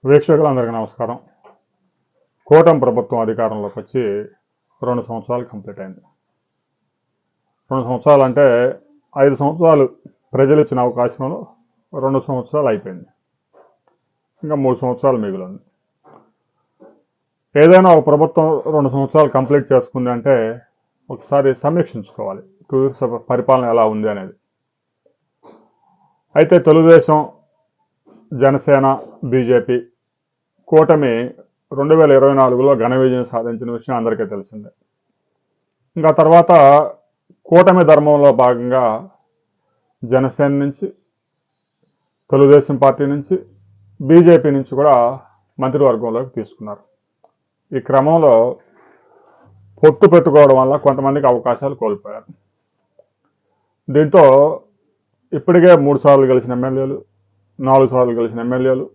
వీక్షకులందరికీ నమస్కారం. కూటమి ప్రభుత్వం అధికారంలోకి వచ్చి 2 సంవత్సరాలు కంప్లీట్ అయింది. 2 సంవత్సరాలు అంటే 5 సంవత్సరాలు ప్రజలు ఇచ్చిన అవకాశంలో 2 సంవత్సరాలు అయిపోయింది. ఇంకా 3 సంవత్సరాలు మిగిలింది. ఏదైనా ఒక ప్రభుత్వం 2 సంవత్సరాలు కంప్లీట్ చేసుకుంది అంటే ఒకసారి సమీక్షించుకోవాలి 2 ఇయర్స్ పరిపాలన ఎలా ఉంది అనేది. అయితే తెలుగుదేశం, జనసేన, బీజేపీ కూటమి 2024లో ఘన విజయం సాధించిన విషయం అందరికీ తెలిసిందే. ఇంకా తర్వాత కూటమి ధర్మంలో భాగంగా జనసేన నుంచి, తెలుగుదేశం పార్టీ నుంచి, బీజేపీ నుంచి కూడా మంత్రివర్గంలోకి తీసుకున్నారు. ఈ క్రమంలో పొత్తు పెట్టుకోవడం వల్ల కొంతమందికి అవకాశాలు కోల్పోయారు. దీంతో ఇప్పటికే 3 సార్లు గెలిచిన ఎమ్మెల్యేలు, 4 సార్లు గెలిచిన ఎమ్మెల్యేలు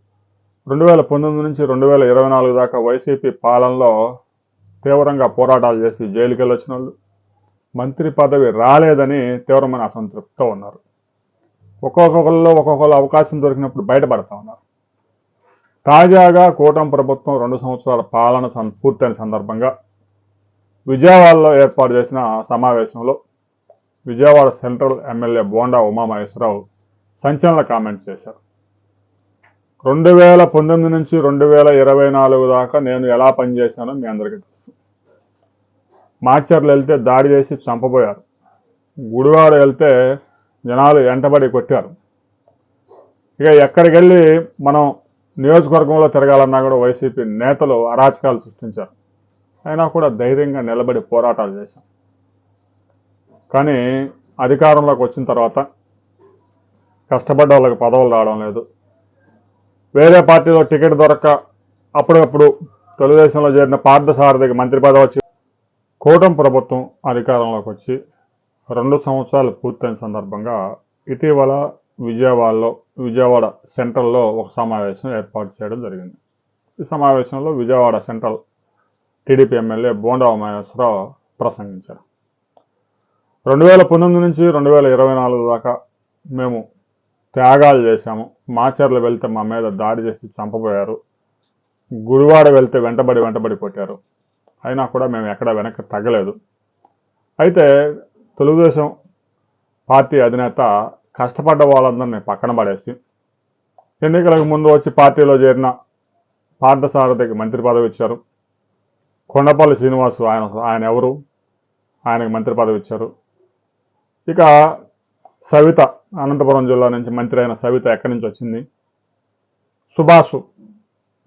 2019 నుంచి 2024 దాకా వైసీపీ పాలనలో తీవ్రంగా పోరాటాలు చేసి జైలుకి వెళ్ళొచ్చిన వాళ్ళు, మంత్రి పదవి రాలేదని తీవ్రమైన అసంతృప్తితో ఉన్నారు. ఒక్కొక్కరు అవకాశం దొరికినప్పుడు బయటపడతా ఉన్నారు. తాజాగా కూటమి ప్రభుత్వం 2 సంవత్సరాల పాలన పూర్తయిన సందర్భంగా విజయవాడలో ఏర్పాటు చేసిన సమావేశంలో విజయవాడ సెంట్రల్ ఎమ్మెల్యే బోండా ఉమామహేశ్వరరావు సంచలన కామెంట్స్ చేశారు. 2019 నుంచి 2024 దాకా నేను ఎలా పనిచేశానో మీ అందరికీ తెలుసు. మాచర్లు వెళ్తే దాడి చేసి చంపబోయారు. గుడివాడ వెళ్తే జనాలు వెంటబడి కొట్టారు. ఇక ఎక్కడికి వెళ్ళి మనం నియోజకవర్గంలో తిరగాలన్నా కూడా వైసీపీ నేతలు అరాచకాలు సృష్టించారు. అయినా కూడా ధైర్యంగా నిలబడి పోరాటాలు చేశాం. కానీ అధికారంలోకి వచ్చిన తర్వాత కష్టపడ్డ వాళ్ళకి పదవులు రావడం లేదు. వేరే పార్టీలో టికెట్ దొరక్క అప్పుడప్పుడు తెలుగుదేశంలో చేరిన పార్థసారథికి మంత్రి పదవి వచ్చి కూటమి ప్రభుత్వం అధికారంలోకి వచ్చి 2 సంవత్సరాలు పూర్తయిన సందర్భంగా ఇటీవల విజయవాడ సెంట్రల్లో ఒక సమావేశం ఏర్పాటు చేయడం జరిగింది. ఈ సమావేశంలో విజయవాడ సెంట్రల్ టీడీపీ ఎమ్మెల్యే బోండా ఉమామహేశ్వరరావు ప్రసంగించారు. 2019 నుంచి 2024 దాకా మేము త్యాగాలు చేశాము. మాచర్లు వెళ్తే మా మీద దాడి చేసి చంపబోయారు. గుడివాడ వెళ్తే వెంటబడి కొట్టారు. అయినా కూడా మేము ఎక్కడ వెనక్కి తగ్గలేదు. అయితే తెలుగుదేశం పార్టీ అధినేత కష్టపడ్డ వాళ్ళందరినీ పక్కన పడేసి ఎన్నికలకు ముందు వచ్చి పార్టీలో చేరిన పార్థసారథికి మంత్రి పదవి ఇచ్చారు. కొండపల్లి శ్రీనివాసు ఆయన ఎవరు, ఆయనకు మంత్రి పదవి ఇచ్చారు. ఇక సవిత, అనంతపురం జిల్లా నుంచి మంత్రి అయిన సవిత ఎక్కడి నుంచి వచ్చింది. సుభాష్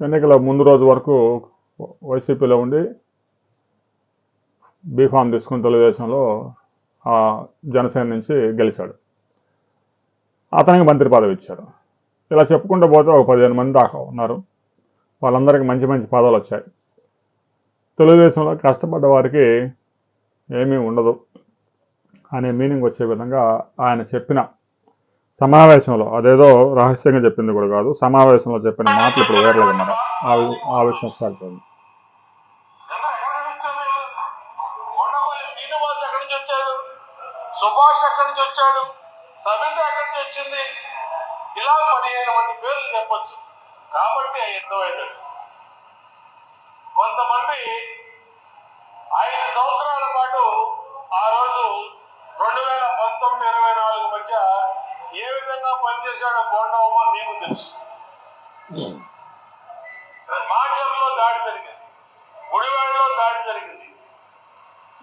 ఎన్నికల ముందు రోజు వరకు వైసీపీలో ఉండి బీఫామ్ తీసుకుని తెలుగుదేశంలో జనసేన నుంచి గెలిచాడు. అతనికి మంత్రి పదవి ఇచ్చారు. ఇలా చెప్పుకుంటూ పోతే ఒక 15 మంది దాకా ఉన్నారు. వాళ్ళందరికీ మంచి మంచి పదవులు వచ్చాయి. తెలుగుదేశంలో కష్టపడ్డ వారికి ఏమీ ఉండదు అనే మీనింగ్ వచ్చే విధంగా ఆయన చెప్పిన సమావేశంలో, అదేదో రహస్యంగా చెప్పింది కూడా కాదు, సమావేశంలో చెప్పిన మాటలు ఇప్పుడు వేర్లేదు. మనం ఆ విషయం ఒకసారి చూడండి. సుభాష్ ఎక్కడి నుంచి వచ్చాడు, సవిత ఎక్కడి నుంచి వచ్చింది, ఇలా 15 మంది పేర్లు చెప్పొచ్చు. కాబట్టి అర్థమైంది. కొంతమంది 5 సంవత్సరాల పాటు ఆ రోజు 2019-24 మధ్య ఏ విధంగా పనిచేశాడో బోండా ఉమా మీకు తెలుసు. మాచర్లో దాడి జరిగింది, గుడివాడలో దాడి జరిగింది,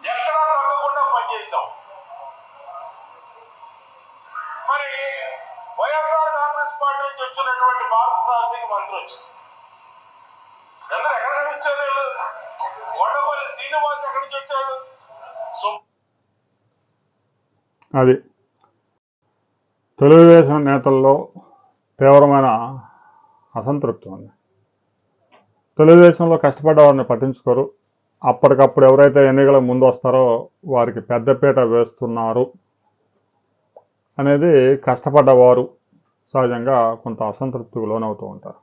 ఎక్కడా తగ్గకుండా పనిచేశాం. మరి వైఎస్ఆర్ కాంగ్రెస్ పార్టీ నుంచి వచ్చినటువంటి పార్థసారథికి మంత్రి వచ్చింది. అందరూ ఎక్కడి నుంచి వచ్చారు? కొండపల్లి శ్రీనివాస్ ఎక్కడి నుంచి వచ్చాడు? అది తెలుగుదేశం నేతల్లో తీవ్రమైన అసంతృప్తి ఉంది. తెలుగుదేశంలో కష్టపడ్డ వారిని పట్టించుకోరు. అప్పటికప్పుడు ఎవరైతే ఎన్నికల ముందు వస్తారో వారికి పెద్దపీట వేస్తున్నారు అనేది కష్టపడ్డవారు సహజంగా కొంత అసంతృప్తికి లోనవుతూ ఉంటారు.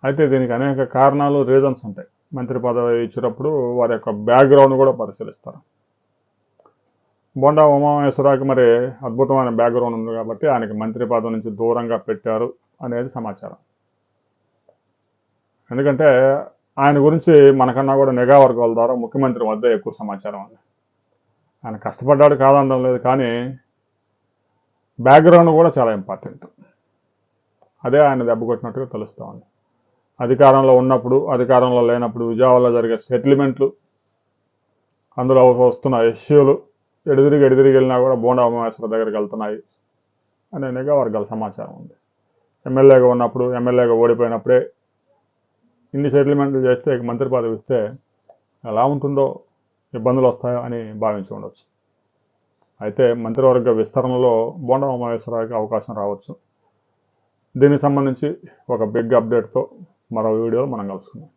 అయితే దీనికి అనేక కారణాలు, రీజన్స్ ఉంటాయి. మంత్రి పదవి ఇచ్చినప్పుడు వారి యొక్క బ్యాక్గ్రౌండ్ కూడా పరిశీలిస్తారు. బోండా ఉమామహేశ్వరరావుకి మరి అద్భుతమైన బ్యాక్గ్రౌండ్ ఉంది కాబట్టి ఆయనకి మంత్రి పదవి నుంచి దూరంగా పెట్టారు అనేది సమాచారం. ఎందుకంటే ఆయన గురించి మనకన్నా కూడా నిఘా వర్గాల ద్వారా ముఖ్యమంత్రి వద్ద ఎక్కువ సమాచారం ఉంది. ఆయన కష్టపడ్డాడు కాదనడం లేదు, కానీ బ్యాక్గ్రౌండ్ కూడా చాలా ఇంపార్టెంట్. అదే ఆయన దెబ్బ కొట్టినట్టుగా తెలుస్తూ ఉంది. అధికారంలో ఉన్నప్పుడు, అధికారంలో లేనప్పుడు విజయవాడలో జరిగే సెటిల్మెంట్లు, అందులో వస్తున్న ఇష్యూలు ఎడుదిరిగి వెళ్ళినా కూడా బోండా ఉమామహేశ్వర దగ్గరికి వెళ్తున్నాయి అనే నిఘా వర్గాల సమాచారం ఉంది. ఎమ్మెల్యేగా ఉన్నప్పుడు, ఎమ్మెల్యేగా ఓడిపోయినప్పుడే ఇన్ని సెటిల్మెంట్లు చేస్తే ఇక మంత్రి పదవి ఇస్తే ఎలా ఉంటుందో, ఇబ్బందులు వస్తాయో అని భావించి ఉండొచ్చు. అయితే మంత్రివర్గ విస్తరణలో బోండా ఉమామహేశ్వరరావుకి అవకాశం రావచ్చు. దీనికి సంబంధించి ఒక బిగ్ అప్డేట్తో మరో వీడియోలో మనం కలుసుకుందాం.